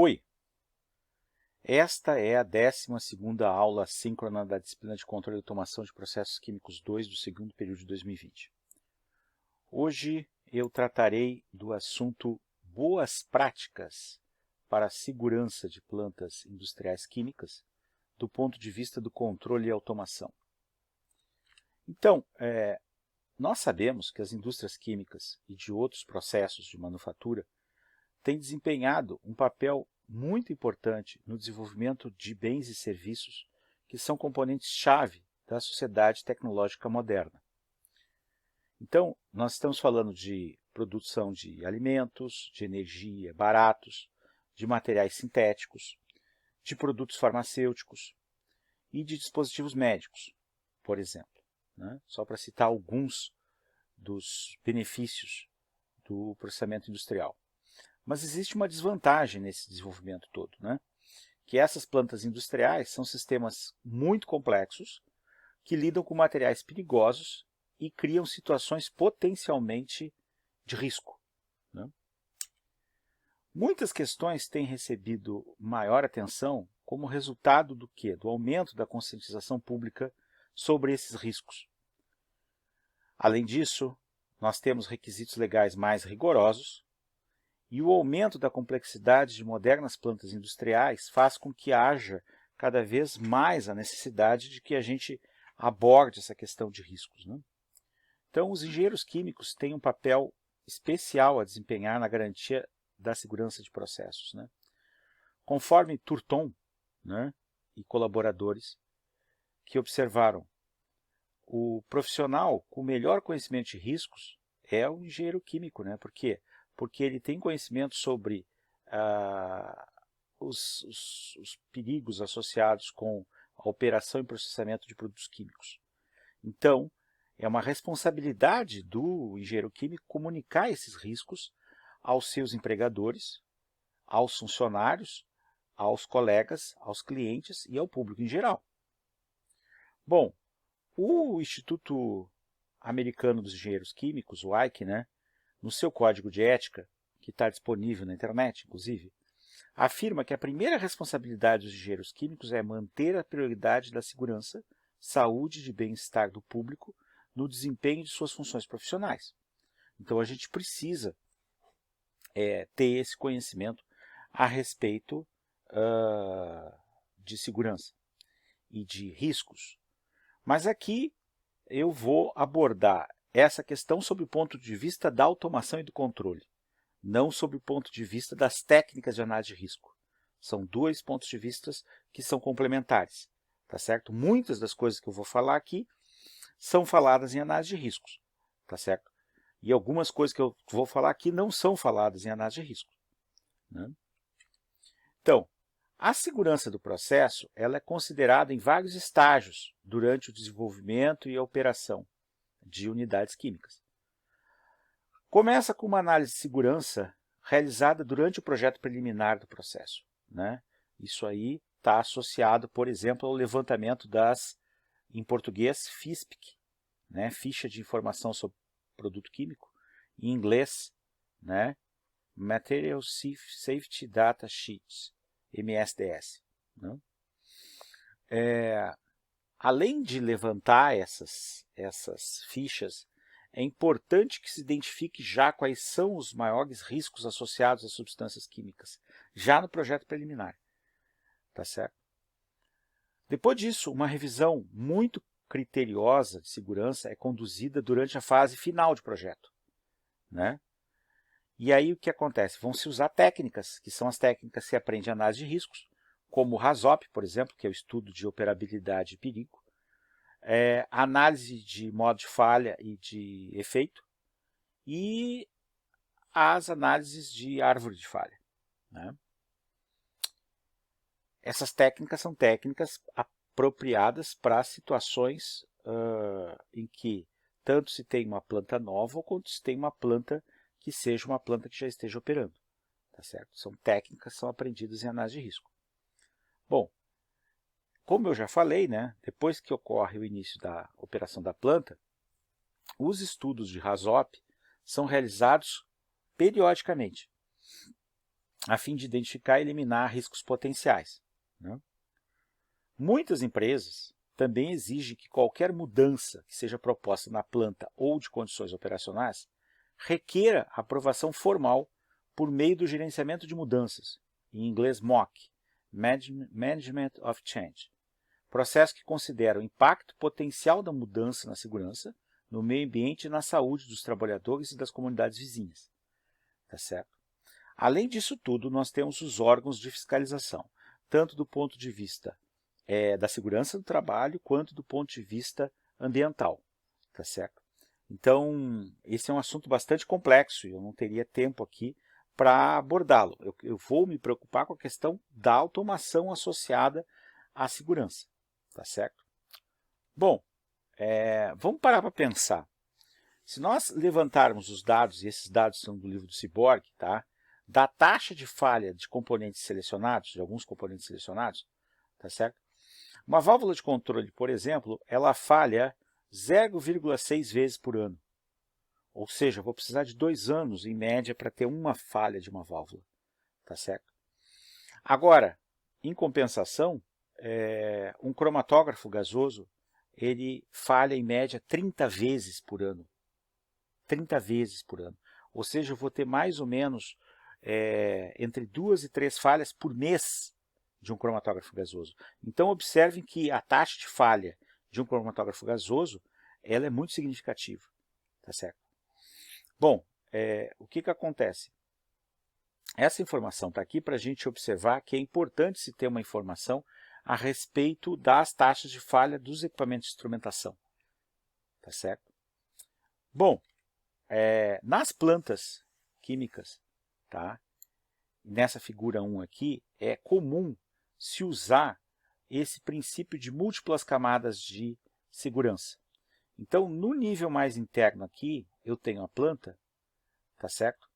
Oi! Esta é a 12ª aula síncrona da disciplina de Controle e Automação de Processos Químicos 2 do segundo período de 2020. Hoje eu tratarei do assunto boas práticas para a segurança de plantas industriais químicas do ponto de vista do controle e automação. Então, nós sabemos que as indústrias químicas e de outros processos de manufatura têm desempenhado um papel muito importante no desenvolvimento de bens e serviços que são componentes-chave da sociedade tecnológica moderna. Então, nós estamos falando de produção de alimentos, de energia baratos, de materiais sintéticos, de produtos farmacêuticos e de dispositivos médicos, por exemplo, né? Só para citar alguns dos benefícios do processamento industrial. Mas existe uma desvantagem nesse desenvolvimento todo, né? Que essas plantas industriais são sistemas muito complexos que lidam com materiais perigosos e criam situações potencialmente de risco, né? Muitas questões têm recebido maior atenção como resultado do quê? Do aumento da conscientização pública sobre esses riscos. Além disso, nós temos requisitos legais mais rigorosos, e o aumento da complexidade de modernas plantas industriais faz com que haja cada vez mais a necessidade de que a gente aborde essa questão de riscos, né? Então, os engenheiros químicos têm um papel especial a desempenhar na garantia da segurança de processos, né? Conforme Turton, né, e colaboradores que observaram, o profissional com melhor conhecimento de riscos é o engenheiro químico, né? Por quê? Porque ele tem conhecimento sobre os perigos associados com a operação e processamento de produtos químicos. Então, é uma responsabilidade do engenheiro químico comunicar esses riscos aos seus empregadores, aos funcionários, aos colegas, aos clientes e ao público em geral. Bom, o Instituto Americano dos Engenheiros Químicos, o AIC, né, no seu código de ética, que está disponível na internet, inclusive, afirma que a primeira responsabilidade dos engenheiros químicos é manter a prioridade da segurança, saúde e bem-estar do público no desempenho de suas funções profissionais. Então a gente precisa ter esse conhecimento a respeito de segurança e de riscos. Mas aqui eu vou abordar essa questão sob o ponto de vista da automação e do controle, não sob o ponto de vista das técnicas de análise de risco. São dois pontos de vista que são complementares, tá certo? Muitas das coisas que eu vou falar aqui são faladas em análise de riscos, tá certo? E algumas coisas que eu vou falar aqui não são faladas em análise de risco, né? Então, a segurança do processo ela é considerada em vários estágios durante o desenvolvimento e a operação de unidades químicas. Começa com uma análise de segurança realizada durante o projeto preliminar do processo, né? Isso aí está associado, por exemplo, ao levantamento das, em português, FISPIC, né? Ficha de Informação sobre Produto Químico, em inglês, né? Material Safety Data Sheets, MSDS, né? Além de levantar essas fichas, é importante que se identifique já quais são os maiores riscos associados às substâncias químicas, já no projeto preliminar, tá certo? Depois disso, uma revisão muito criteriosa de segurança é conduzida durante a fase final de projeto, né? E aí o que acontece? Vão se usar técnicas, que são as técnicas que se aprende em análise de riscos, como o RASOP, por exemplo, que é o estudo de operabilidade e perigo, análise de modo de falha e de efeito, e as análises de árvore de falha, né? Essas técnicas são técnicas apropriadas para situações em que tanto se tem uma planta nova quanto se tem uma planta que seja uma planta que já esteja operando, tá certo? São técnicas que são aprendidas em análise de risco. Bom, como eu já falei, né, depois que ocorre o início da operação da planta, os estudos de RASOP são realizados periodicamente. a fim de identificar e eliminar riscos potenciais, né? Muitas empresas também exigem que qualquer mudança que seja proposta na planta ou de condições operacionais requeira aprovação formal por meio do gerenciamento de mudanças, em inglês MOC, Management of Change, processo que considera o impacto potencial da mudança na segurança, no meio ambiente e na saúde dos trabalhadores e das comunidades vizinhas. Tá certo? Além disso tudo, nós temos os órgãos de fiscalização, tanto do ponto de vista da segurança do trabalho, quanto do ponto de vista ambiental. Tá certo? Então, esse é um assunto bastante complexo e eu não teria tempo aqui para abordá-lo. Eu vou me preocupar com a questão da automação associada à segurança. Tá certo? Bom, vamos parar para pensar. Se nós levantarmos os dados, e esses dados são do livro do Cyborg, tá? Da taxa de falha de componentes selecionados, de alguns componentes selecionados, tá certo? Uma válvula de controle, por exemplo, ela falha 0,6 vezes por ano. Ou seja, eu vou precisar de 2 anos, em média, para ter uma falha de uma válvula. Tá certo? Agora, em compensação, um cromatógrafo gasoso, ele falha, em média, 30 vezes por ano. 30 vezes por ano. Ou seja, eu vou ter mais ou menos entre 2 e 3 falhas por mês de um cromatógrafo gasoso. Então, observem que a taxa de falha de um cromatógrafo gasoso ela é muito significativa. Tá certo? Bom, o que acontece? Essa informação está aqui para a gente observar que é importante se ter uma informação a respeito das taxas de falha dos equipamentos de instrumentação. Tá certo? Bom, nas plantas químicas, tá? Nessa figura 1 aqui, é comum se usar esse princípio de múltiplas camadas de segurança. Então, no nível mais interno aqui, eu tenho a planta, tá certo?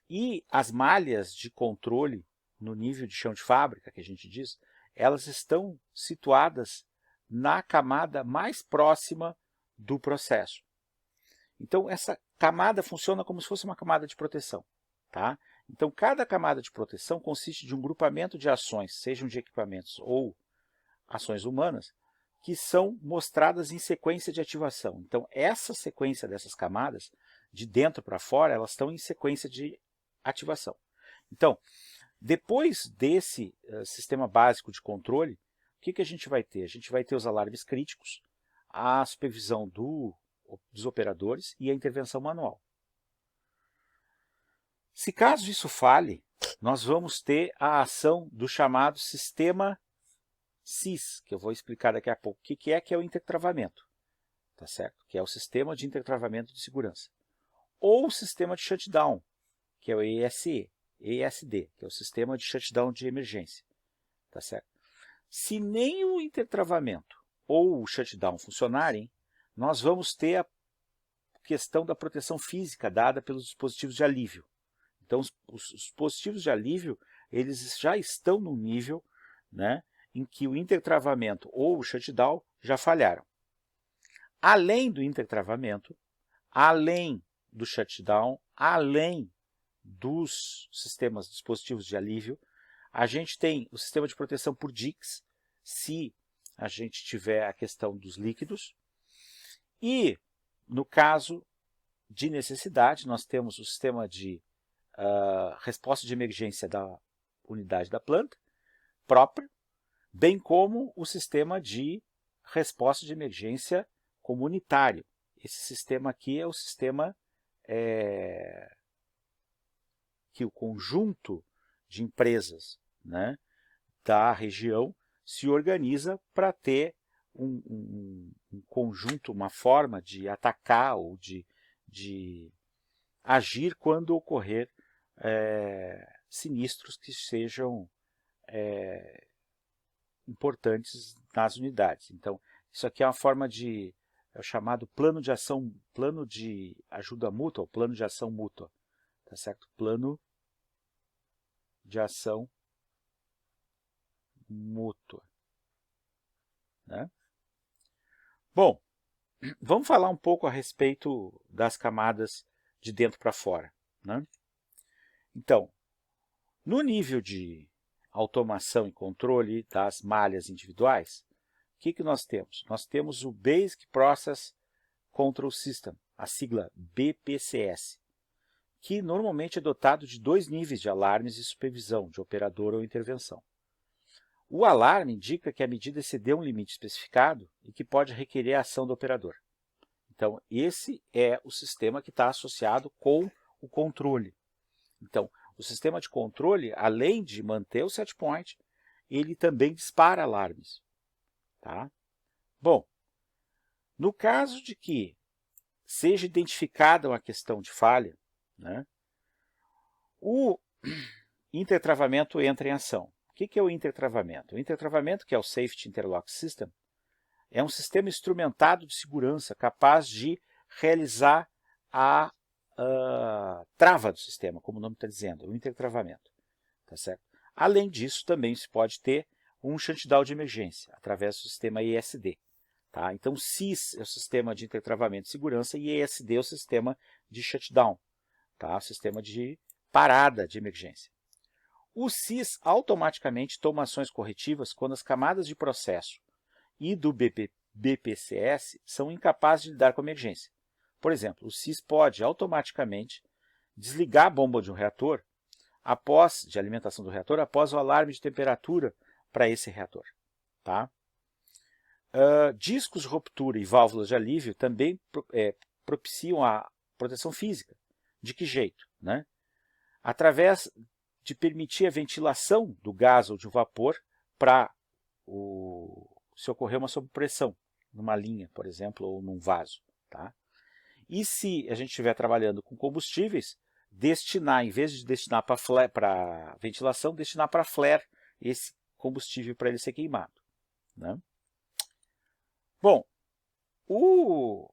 E as malhas de controle, no nível de chão de fábrica, que a gente diz, elas estão situadas na camada mais próxima do processo. Então, essa camada funciona como se fosse uma camada de proteção. Tá? Então, cada camada de proteção consiste de um grupamento de ações, sejam de equipamentos ou ações humanas, que são mostradas em sequência de ativação. Então, essa sequência dessas camadas, de dentro para fora, elas estão em sequência de ativação. Então, depois desse sistema básico de controle, o que a gente vai ter? A gente vai ter os alarmes críticos, a supervisão dos operadores e a intervenção manual. Se caso isso falhe, nós vamos ter a ação do chamado sistema SIS, que eu vou explicar daqui a pouco o que é o intertravamento, tá certo? Que é o sistema de intertravamento de segurança. Ou o sistema de shutdown, que é o ESD, que é o sistema de shutdown de emergência, tá certo? Se nem o intertravamento ou o shutdown funcionarem, nós vamos ter a questão da proteção física dada pelos dispositivos de alívio. Então, os dispositivos de alívio, eles já estão no nível, né, em que o intertravamento ou o shutdown já falharam. Além do intertravamento, além do shutdown, além dos sistemas dispositivos de alívio, a gente tem o sistema de proteção por DICS, se a gente tiver a questão dos líquidos. E, no caso de necessidade, nós temos o sistema de resposta de emergência da unidade da planta própria, bem como o sistema de resposta de emergência comunitário. Esse sistema aqui é o sistema que o conjunto de empresas, né, da região se organiza para ter um conjunto, uma forma de atacar ou de agir quando ocorrer sinistros que sejam importantes nas unidades. Então, isso aqui é uma forma é o chamado plano de ação, plano de ajuda mútua, ou plano de ação mútua, tá certo? Plano de ação mútua, né? Bom, vamos falar um pouco a respeito das camadas de dentro para fora, né? Então, No nível de automação e controle das malhas individuais, o que nós temos? Nós temos o Basic Process Control System, a sigla BPCS, que normalmente é dotado de 2 níveis de alarmes e supervisão, de operador ou intervenção. O alarme indica que a medida excedeu um limite especificado e que pode requerer a ação do operador. Então, esse é o sistema que está associado com o controle. Então, o sistema de controle, além de manter o set point, ele também dispara alarmes. Tá? Bom, no caso de que seja identificada uma questão de falha, né, o intertravamento entra em ação. O que é o intertravamento? O intertravamento, que é o Safety Interlock System, é um sistema instrumentado de segurança capaz de realizar a trava do sistema, como o nome está dizendo, o intertravamento. Tá certo? Além disso, também se pode ter um shutdown de emergência, através do sistema ESD. Tá? Então, SIS é o sistema de intertravamento de segurança e ESD é o sistema de shutdown, tá? O sistema de parada de emergência. O SIS automaticamente toma ações corretivas quando as camadas de processo e do BPCS são incapazes de lidar com a emergência. Por exemplo, o SIS pode automaticamente desligar a bomba de um reator de alimentação do reator após o alarme de temperatura para esse reator. Tá? Discos de ruptura e válvulas de alívio também propiciam a proteção física. De que jeito? Né? Através de permitir a ventilação do gás ou de vapor para se ocorrer uma sobrepressão numa linha, por exemplo, ou num vaso. Tá? E se a gente estiver trabalhando com combustíveis, destinar, em vez de destinar para ventilação, destinar para flare esse combustível para ele ser queimado. Né? Bom, o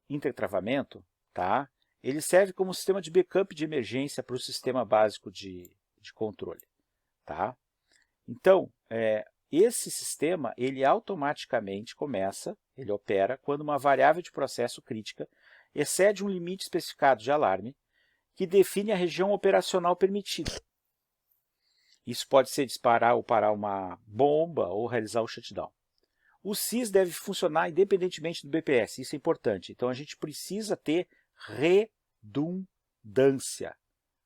intertravamento, tá? Ele serve como sistema de backup de emergência para o sistema básico de controle. Tá? Então, esse sistema ele automaticamente ele opera quando uma variável de processo crítica excede um limite especificado de alarme que define a região operacional permitida. Isso pode ser disparar ou parar uma bomba ou realizar o shutdown. O SIS deve funcionar independentemente do BPS, isso é importante. Então a gente precisa ter redundância.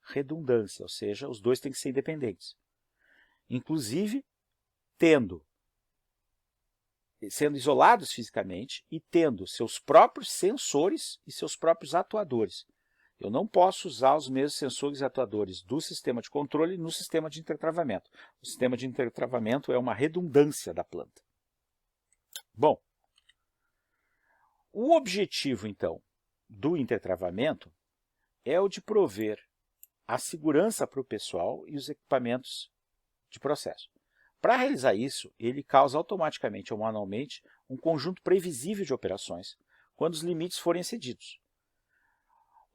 Redundância, ou seja, os dois têm que ser independentes. Inclusive, sendo isolados fisicamente e tendo seus próprios sensores e seus próprios atuadores. Eu não posso usar os mesmos sensores e atuadores do sistema de controle no sistema de intertravamento. O sistema de intertravamento é uma redundância da planta. Bom, o objetivo, então, do intertravamento é o de prover a segurança para o pessoal e os equipamentos de processo. Para realizar isso, ele causa automaticamente ou manualmente um conjunto previsível de operações quando os limites forem excedidos.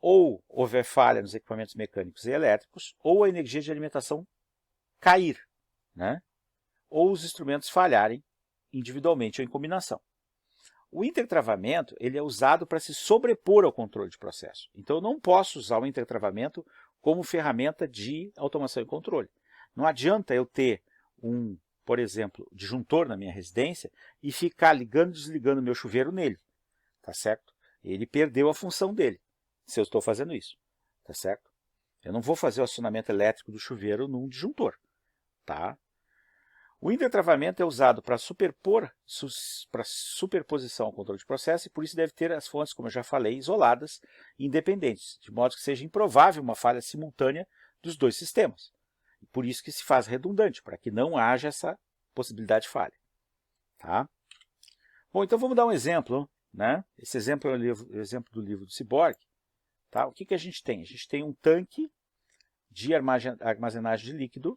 Ou houver falha nos equipamentos mecânicos e elétricos, ou a energia de alimentação cair, né? Ou os instrumentos falharem individualmente ou em combinação. O intertravamento ele é usado para se sobrepor ao controle de processo. Então eu não posso usar o intertravamento como ferramenta de automação e controle. Não adianta eu ter por exemplo, disjuntor na minha residência e ficar ligando e desligando o meu chuveiro nele. Tá certo? Ele perdeu a função dele, se eu estou fazendo isso. Tá certo? Eu não vou fazer o acionamento elétrico do chuveiro num disjuntor. Tá? O intertravamento é usado para superposição ao controle de processo e por isso deve ter as fontes, como eu já falei, isoladas e independentes, de modo que seja improvável uma falha simultânea dos dois sistemas. E por isso que se faz redundante, para que não haja essa possibilidade de falha. Tá? Bom, então vamos dar um exemplo. Né? Esse exemplo é o exemplo do livro do Cyborg. Tá? O que a gente tem? A gente tem um tanque de armazenagem de líquido,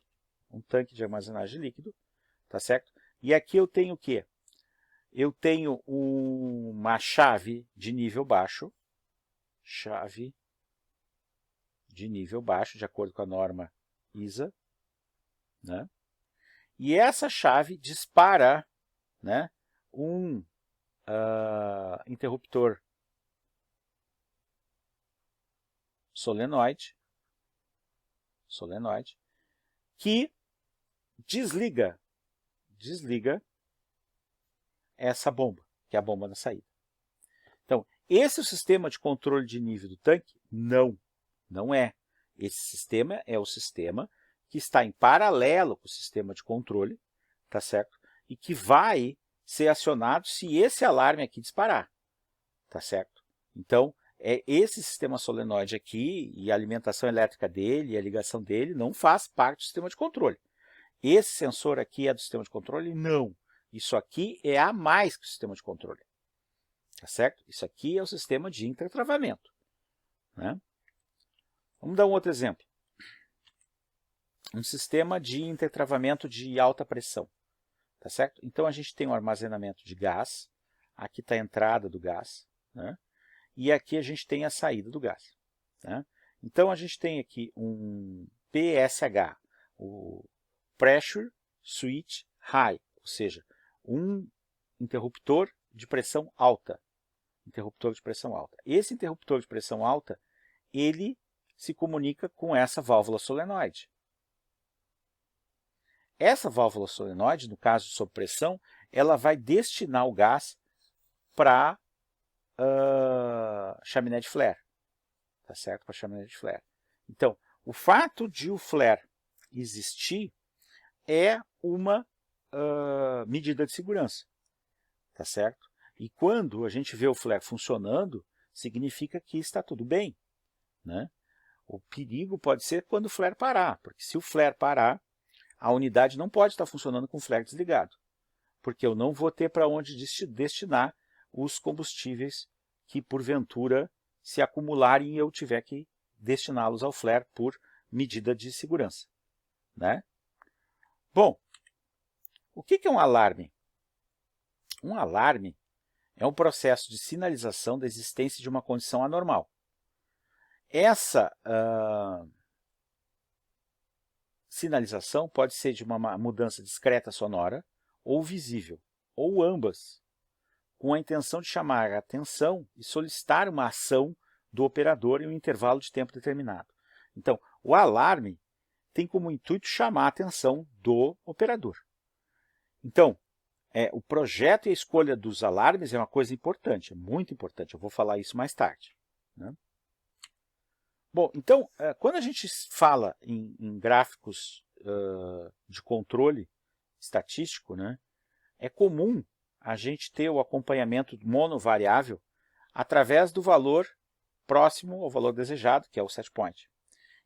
tá certo? E aqui eu tenho o quê? Eu tenho uma chave de nível baixo, de acordo com a norma ISA, né? E essa chave dispara, né, um interruptor solenoide, que desliga essa bomba, que é a bomba na saída. Então, esse é o sistema de controle de nível do tanque? Não, não é. Esse sistema é o sistema que está em paralelo com o sistema de controle, tá certo? E que vai ser acionado se esse alarme aqui disparar, tá certo? Então, esse sistema solenoide aqui, e a alimentação elétrica dele, e a ligação dele, não faz parte do sistema de controle. Esse sensor aqui é do sistema de controle? Não. Isso aqui é a mais que o sistema de controle. Tá certo? Isso aqui é o sistema de intertravamento, né? Vamos dar um outro exemplo. Um sistema de intertravamento de alta pressão. Tá certo? Então, a gente tem um armazenamento de gás. Aqui está a entrada do gás, né? E aqui a gente tem a saída do gás, né? Então, a gente tem aqui um PSH, o Pressure Switch High, ou seja, um interruptor de pressão alta. Interruptor de pressão alta. Esse interruptor de pressão alta, ele se comunica com essa válvula solenoide. Essa válvula solenoide, no caso sob pressão, ela vai destinar o gás para chaminé de flare. Tá certo? Para chaminé de flare. Então, o fato de o flare existir é uma medida de segurança. Tá certo? E quando a gente vê o flare funcionando, significa que está tudo bem, né? O perigo pode ser quando o flare parar, porque se o flare parar, a unidade não pode estar funcionando com o flare desligado, porque eu não vou ter para onde destinar os combustíveis que, porventura, se acumularem e eu tiver que destiná-los ao flare por medida de segurança, né? Bom, o que é um alarme? Um alarme é um processo de sinalização da existência de uma condição anormal. Essa sinalização pode ser de uma mudança discreta sonora ou visível, ou ambas, com a intenção de chamar a atenção e solicitar uma ação do operador em um intervalo de tempo determinado. Então, o alarme tem como intuito chamar a atenção do operador. Então, o projeto e a escolha dos alarmes é uma coisa importante, é muito importante. Eu vou falar isso mais tarde, né? Bom, então, quando a gente fala em gráficos de controle estatístico, né, é comum a gente ter o acompanhamento monovariável através do valor próximo ao valor desejado, que é o set point.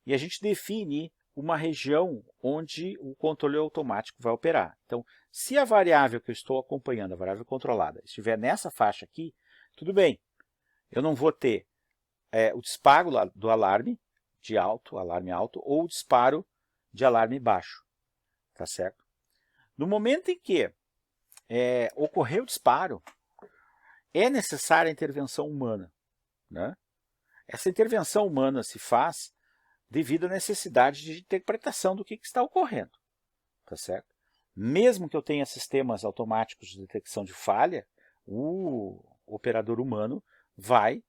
E a gente define uma região onde o controle automático vai operar. Então, se a variável que eu estou acompanhando, a variável controlada, estiver nessa faixa aqui, tudo bem. Eu não vou ter o disparo do alarme de alto, alarme alto, ou o disparo de alarme baixo. Tá certo? No momento em que ocorrer o disparo, é necessária a intervenção humana, né? Essa intervenção humana se faz devido à necessidade de interpretação do que está ocorrendo. Tá certo? Mesmo que eu tenha sistemas automáticos de detecção de falha, o operador humano vai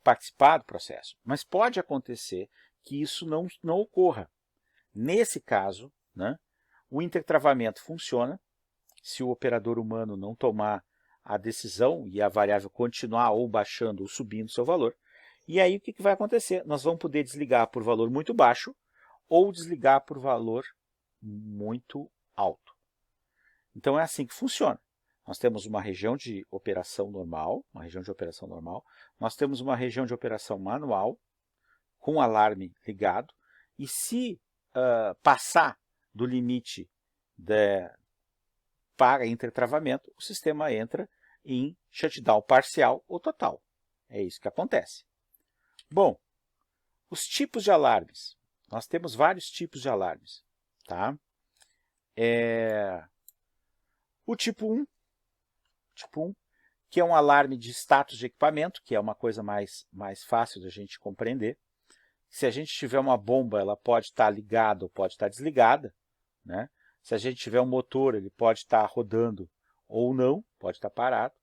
participar do processo. Mas pode acontecer que isso não ocorra. Nesse caso, né, o intertravamento funciona se o operador humano não tomar a decisão e a variável continuar ou baixando ou subindo seu valor. E aí o que vai acontecer? Nós vamos poder desligar por valor muito baixo ou desligar por valor muito alto. Então é assim que funciona. Nós temos uma região de operação normal, nós temos uma região de operação manual, com alarme ligado, e se passar do limite para intertravamento, o sistema entra em shutdown parcial ou total. É isso que acontece. Bom, os tipos de alarmes. Nós temos vários tipos de alarmes. Tá? O tipo 1, que é um alarme de status de equipamento, que é uma coisa mais fácil de a gente compreender. Se a gente tiver uma bomba, ela pode estar ligada ou pode estar desligada, né? Se a gente tiver um motor, ele pode estar rodando ou não, pode estar parado,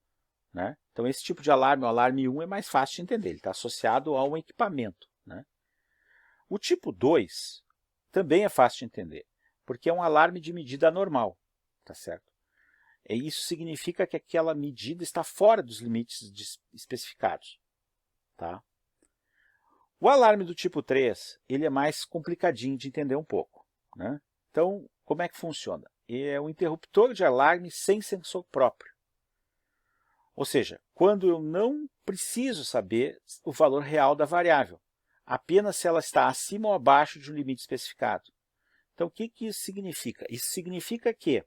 né? Então, esse tipo de alarme, o alarme 1, é mais fácil de entender, ele está associado a um equipamento, né? O tipo 2 também é fácil de entender. Porque é um alarme de medida anormal, tá certo? E isso significa que aquela medida está fora dos limites especificados, tá? O alarme do tipo 3, ele é mais complicadinho de entender um pouco, né? Então, como é que funciona? É um interruptor de alarme sem sensor próprio. Ou seja, quando eu não preciso saber o valor real da variável, apenas se ela está acima ou abaixo de um limite especificado. Então, o que isso significa? Isso significa que,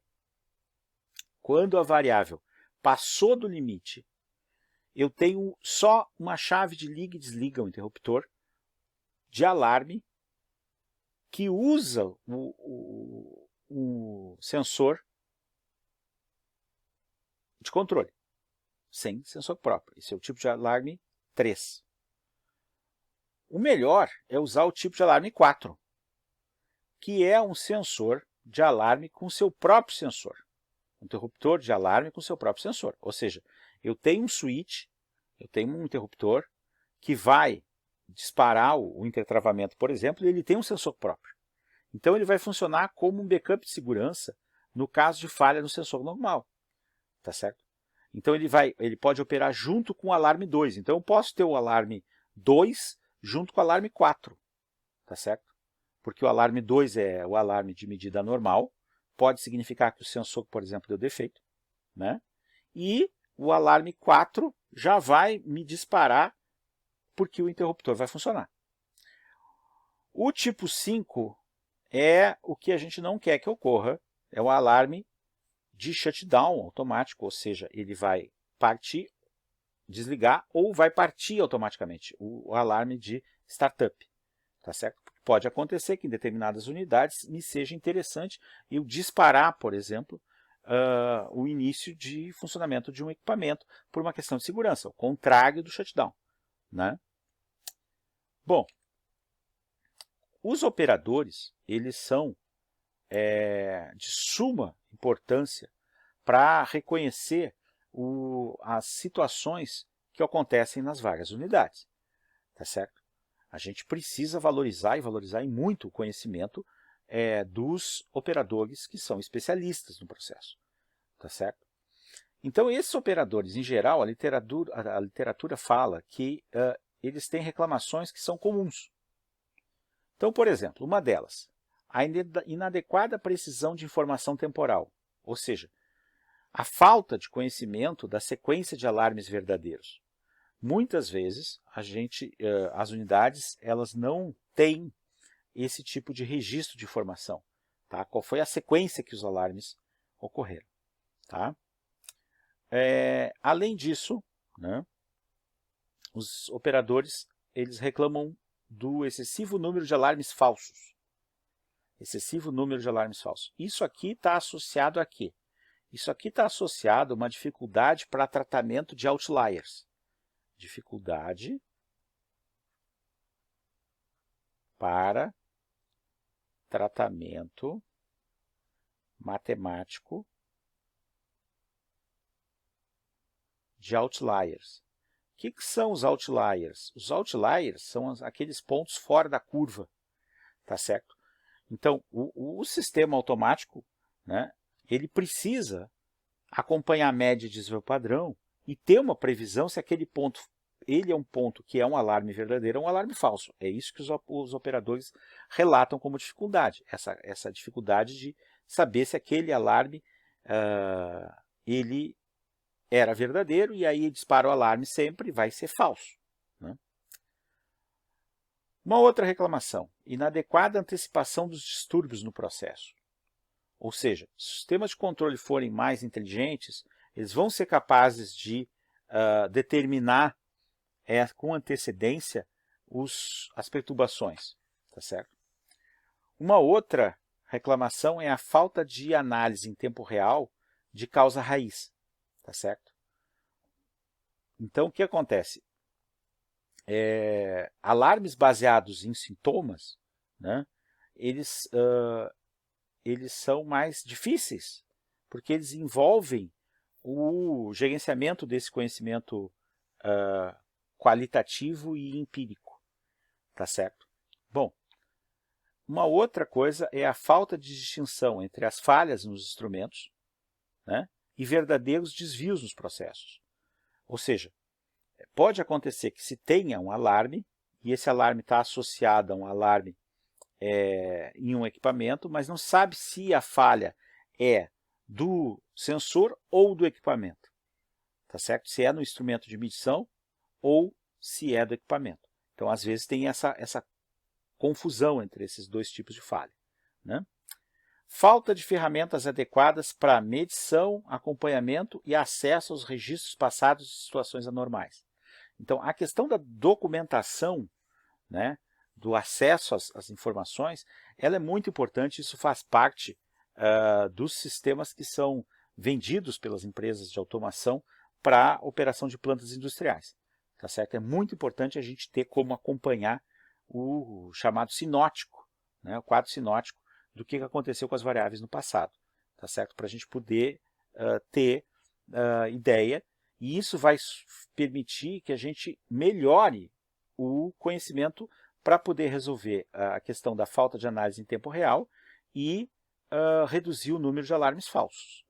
quando a variável passou do limite, eu tenho só uma chave de liga e desliga o interruptor de alarme que usa o sensor de controle, sem sensor próprio. Esse é o tipo de alarme 3. O melhor é usar o tipo de alarme 4, que é um sensor de alarme com seu próprio sensor. Um interruptor de alarme com seu próprio sensor. Ou seja, eu tenho um switch, eu tenho um interruptor que vai disparar o intertravamento, por exemplo, e ele tem um sensor próprio. Então ele vai funcionar como um backup de segurança no caso de falha no sensor normal. Tá certo? Então ele pode operar junto com o alarme 2. Então eu posso ter o alarme 2 junto com o alarme 4. Tá certo? Porque o alarme 2 é o alarme de medida normal, pode significar que o sensor, por exemplo, deu defeito, né? E o alarme 4 já vai me disparar porque o interruptor vai funcionar. O tipo 5 é o que a gente não quer que ocorra, é o alarme de shutdown automático, ou seja, ele vai partir, desligar ou vai partir automaticamente, o alarme de startup, tá certo? Pode acontecer que em determinadas unidades me seja interessante eu disparar, por exemplo, o início de funcionamento de um equipamento por uma questão de segurança, o contrário do shutdown, né? Bom, os operadores, eles são de suma importância para reconhecer as situações que acontecem nas várias unidades, tá certo? A gente precisa valorizar e muito o conhecimento dos operadores que são especialistas no processo, tá certo? Então, esses operadores, em geral, a literatura fala que eles têm reclamações que são comuns. Então, por exemplo, uma delas, a inadequada precisão de informação temporal, ou seja, a falta de conhecimento da sequência de alarmes verdadeiros. Muitas vezes, as unidades elas não têm esse tipo de registro de informação. Tá? Qual foi a sequência que os alarmes ocorreram. Tá? Além disso, né, os operadores eles reclamam do excessivo número de alarmes falsos. Excessivo número de alarmes falsos. Isso aqui está associado a quê? Isso aqui está associado a uma dificuldade para tratamento de outliers. Dificuldade para tratamento matemático de outliers. O que são os outliers? Os outliers são aqueles pontos fora da curva, tá certo? Então, o sistema automático, né, ele precisa acompanhar a média de desvio padrão e ter uma previsão se aquele ponto ele é um ponto que é um alarme verdadeiro ou um alarme falso. É isso que os operadores relatam como dificuldade, essa dificuldade de saber se aquele alarme ele era verdadeiro e aí dispara o alarme sempre vai ser falso. Né? Uma outra reclamação, inadequada antecipação dos distúrbios no processo. Ou seja, se os sistemas de controle forem mais inteligentes, eles vão ser capazes de determinar com antecedência as perturbações. Tá certo? Uma outra reclamação é a falta de análise em tempo real de causa raiz. Tá certo? Então, o que acontece? Alarmes baseados em sintomas, né, eles são mais difíceis, porque eles envolvem o gerenciamento desse conhecimento qualitativo e empírico. Tá certo? Bom, Uma outra coisa é a falta de distinção entre as falhas nos instrumentos, né, e verdadeiros desvios nos processos. Ou seja, pode acontecer que se tenha um alarme, e esse alarme está associado a um alarme em um equipamento, mas não sabe se a falha é do sensor ou do equipamento. Tá certo? Se é no instrumento de medição ou se é do equipamento. Então, às vezes, tem essa confusão entre esses dois tipos de falha, né? Falta de ferramentas adequadas para medição, acompanhamento e acesso aos registros passados de situações anormais. Então, a questão da documentação, né, do acesso às informações, ela é muito importante. Isso faz parte dos sistemas que são vendidos pelas empresas de automação para operação de plantas industriais. Tá certo? É muito importante a gente ter como acompanhar o chamado sinótico, né, o quadro sinótico do que aconteceu com as variáveis no passado, tá certo? Para a gente poder ter ideia, e isso vai permitir que a gente melhore o conhecimento para poder resolver a questão da falta de análise em tempo real e reduzir o número de alarmes falsos,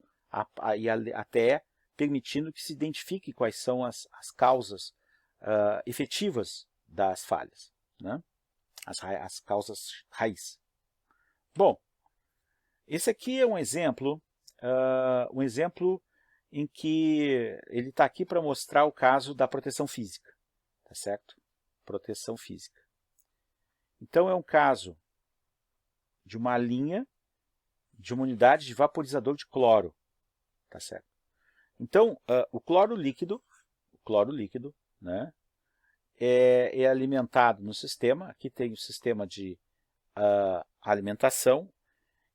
e até permitindo que se identifique quais são as causas efetivas das falhas, né? As causas raiz. Bom, esse aqui é um exemplo em que ele está aqui para mostrar o caso da proteção física, tá certo? Proteção física. Então é um caso de uma linha de uma unidade de vaporizador de cloro, tá certo? Então o cloro líquido, né, é alimentado no sistema. Aqui tem o sistema de alimentação.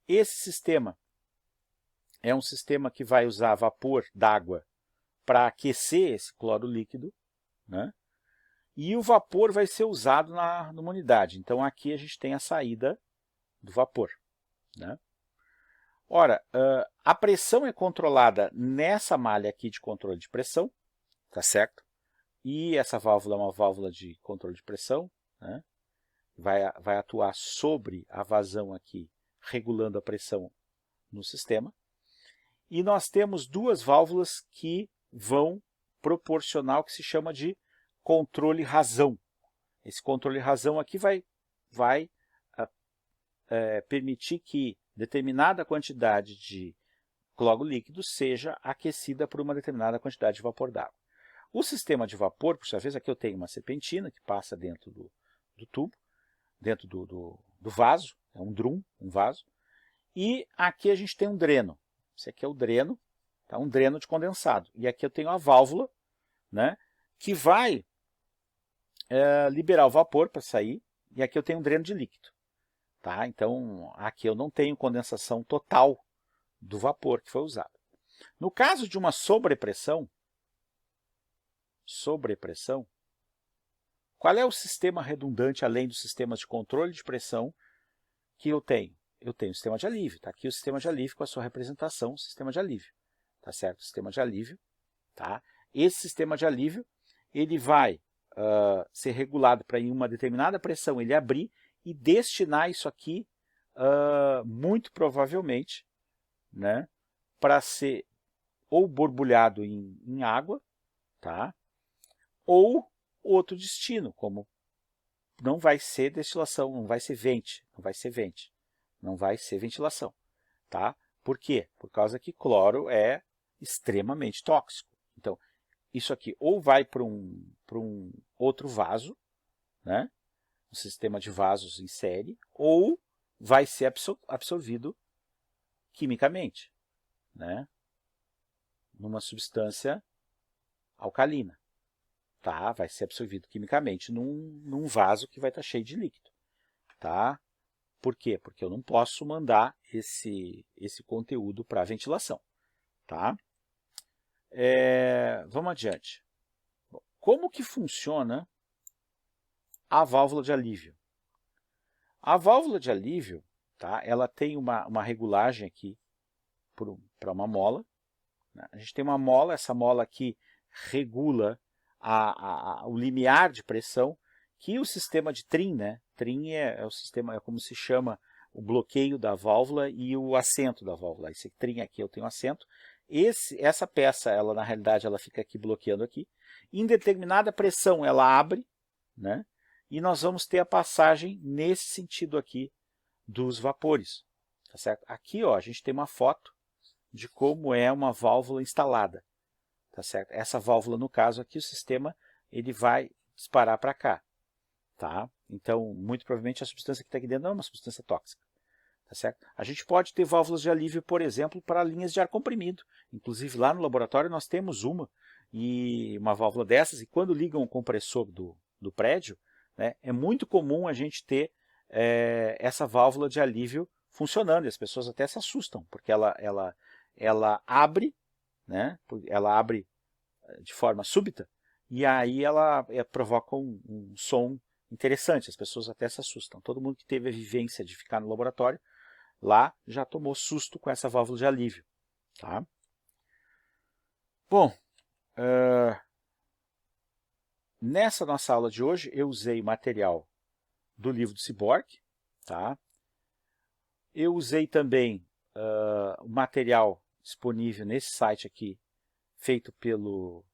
Esse sistema é um sistema que vai usar vapor d'água para aquecer esse cloro líquido, né? E o vapor vai ser usado numa unidade. Então aqui a gente tem a saída do vapor, né? Ora, a pressão é controlada nessa malha aqui de controle de pressão, tá certo? E essa válvula é uma válvula de controle de pressão, né? Vai atuar sobre a vazão aqui, regulando a pressão no sistema. E nós temos duas válvulas que vão proporcionar o que se chama de controle razão. Esse controle razão aqui vai permitir que determinada quantidade de cloro líquido seja aquecida por uma determinada quantidade de vapor d'água. O sistema de vapor, por sua vez, aqui eu tenho uma serpentina que passa dentro do tubo, dentro do vaso, é um drum, um vaso, e aqui a gente tem um dreno. Esse aqui é o dreno, tá? Um dreno de condensado. E aqui eu tenho a válvula, né, que vai liberar o vapor para sair, e aqui eu tenho um dreno de líquido. Tá? Então, aqui eu não tenho condensação total do vapor que foi usado. No caso de uma sobrepressão, qual é o sistema redundante, além dos sistemas de controle de pressão, que eu tenho? Eu tenho o sistema de alívio. Está aqui o sistema de alívio com a sua representação, o sistema de alívio. Tá certo? O sistema de alívio. Tá? Esse sistema de alívio ele vai ser regulado para, em uma determinada pressão, ele abrir e destinar isso aqui, muito provavelmente, né, para ser ou borbulhado em água, tá? Ou outro destino, como não vai ser destilação, não vai ser vente, não vai ser ventilação, tá? Por quê? Por causa que cloro é extremamente tóxico. Então, isso aqui ou vai para um outro vaso, né? Um sistema de vasos em série, ou vai ser absorvido quimicamente, né? Numa substância alcalina. Tá? Vai ser absorvido quimicamente num vaso que vai estar cheio de líquido. Tá? Por quê? Porque eu não posso mandar esse conteúdo para ventilação. Tá? Vamos adiante. Bom, como que funciona a válvula de alívio? A válvula de alívio, tá? Ela tem uma regulagem aqui para uma mola. Né? A gente tem uma mola, essa mola aqui regula o limiar de pressão Aqui o sistema de trim, né? Trim é o sistema, é como se chama o bloqueio da válvula e o assento da válvula. Esse trim aqui eu tenho assento. Essa peça, ela na realidade, ela fica aqui bloqueando aqui. Em determinada pressão, ela abre, né? E nós vamos ter a passagem nesse sentido aqui dos vapores. Tá certo? Aqui, ó, a gente tem uma foto de como é uma válvula instalada. Tá certo? Essa válvula, no caso aqui, o sistema ele vai disparar para cá. Tá? Então, muito provavelmente a substância que está aqui dentro não é uma substância tóxica. Tá certo? A gente pode ter válvulas de alívio, por exemplo, para linhas de ar comprimido. Inclusive lá no laboratório nós temos uma válvula dessas, e quando ligam o compressor do prédio, né, é muito comum a gente ter essa válvula de alívio funcionando, e as pessoas até se assustam, porque ela abre, né, ela abre de forma súbita, e aí ela provoca um som interessante, as pessoas até se assustam. Todo mundo que teve a vivência de ficar no laboratório lá já tomou susto com essa válvula de alívio. Tá? Bom, nessa nossa aula de hoje eu usei material do livro do Cyborg. Tá? Eu usei também o material disponível nesse site aqui, feito pelo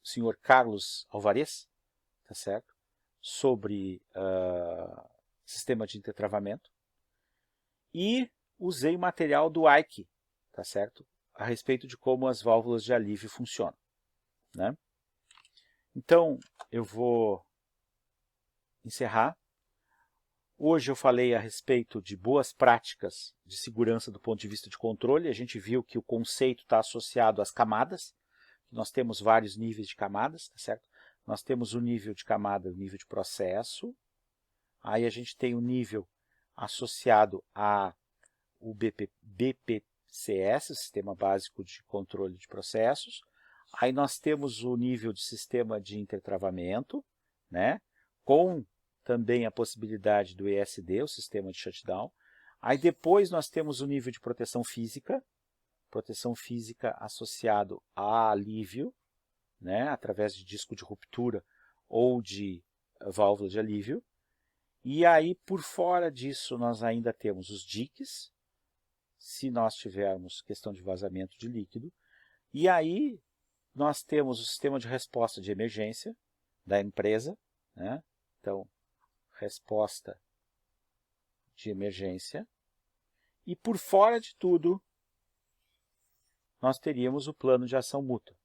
senhor Carlos Alvarez, tá certo? Sobre sistema de intertravamento. E usei o material do Ike, tá certo? A respeito de como as válvulas de alívio funcionam. Né? Então, eu vou encerrar. Hoje eu falei a respeito de boas práticas de segurança do ponto de vista de controle. A gente viu que o conceito está associado às camadas. Nós temos vários níveis de camadas, tá certo? Nós temos o nível de camada, o nível de processo. Aí a gente tem o nível associado ao BPCS, o Sistema Básico de Controle de Processos. Aí nós temos o nível de sistema de intertravamento, né? Com também a possibilidade do ESD, o sistema de shutdown. Aí depois nós temos o nível de proteção física associado a alívio, né? Através de disco de ruptura ou de válvula de alívio. E aí, por fora disso, nós ainda temos os diques, se nós tivermos questão de vazamento de líquido. E aí, nós temos o sistema de resposta de emergência da empresa, né? Então, resposta de emergência. E por fora de tudo, nós teríamos o plano de ação mútua,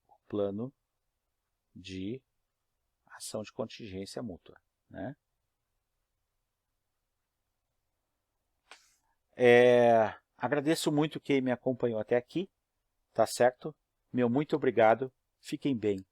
o plano de ação de contingência mútua. Né? Agradeço muito quem me acompanhou até aqui, tá certo? Meu muito obrigado, fiquem bem.